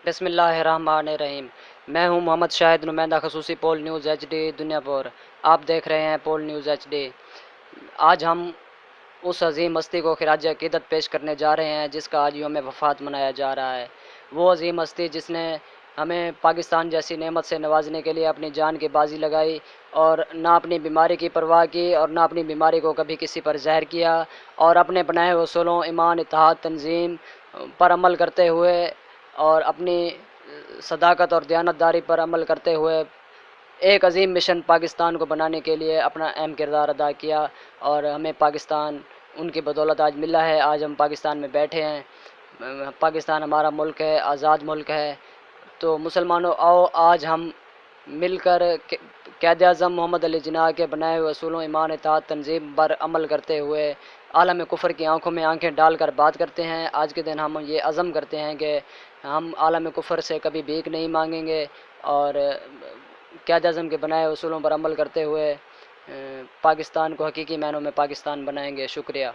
बिस्मिल्लाहिर्रहमानिर्रहीम। मैं हूं मोहम्मद शाहिद, नुमाइंदा खसूसी पोल न्यूज़ HD दुनियापुर। आप देख रहे हैं पोल न्यूज़ HD। आज हम उस अजीम हस्ती को खिराज अकीदत पेश करने जा रहे हैं जिसका आज यौम वफ़ात मनाया जा रहा है। वो अजीम हस्ती जिसने हमें पाकिस्तान जैसी नेमत से नवाजने के लिए अपनी जान की बाजी लगाई और ना अपनी बीमारी की परवाह की और ना अपनी बीमारी को कभी किसी पर ज़ाहिर किया, और अपने बनाए हुए उसूलों, ईमान, इत्तेहाद, तंजीम पर अमल करते हुए और अपनी सदाकत और दयानतदारी पर अमल करते हुए एक अजीम मिशन पाकिस्तान को बनाने के लिए अपना अहम किरदार अदा किया। और हमें पाकिस्तान उनकी बदौलत आज मिला है। आज हम पाकिस्तान में बैठे हैं। पाकिस्तान हमारा मुल्क है, आज़ाद मुल्क है। तो मुसलमानों, आओ आज हम मिलकर क़ायद-ए-आज़म मोहम्मद अली जिन्नाह के बनाए हुए असूलों, ईमान, इत्तेहाद, तंजीम पर अमल करते हुए आलम कुफ़र की आंखों में आंखें डालकर बात करते हैं। आज के दिन हम ये अज़म करते हैं कि हम आलम कुफ़र से कभी भीख नहीं मांगेंगे और क़ायद-ए-आज़म के बनाए उसूलों पर अमल करते हुए पाकिस्तान को हकीकी मायनों में पाकिस्तान बनाएंगे। शुक्रिया।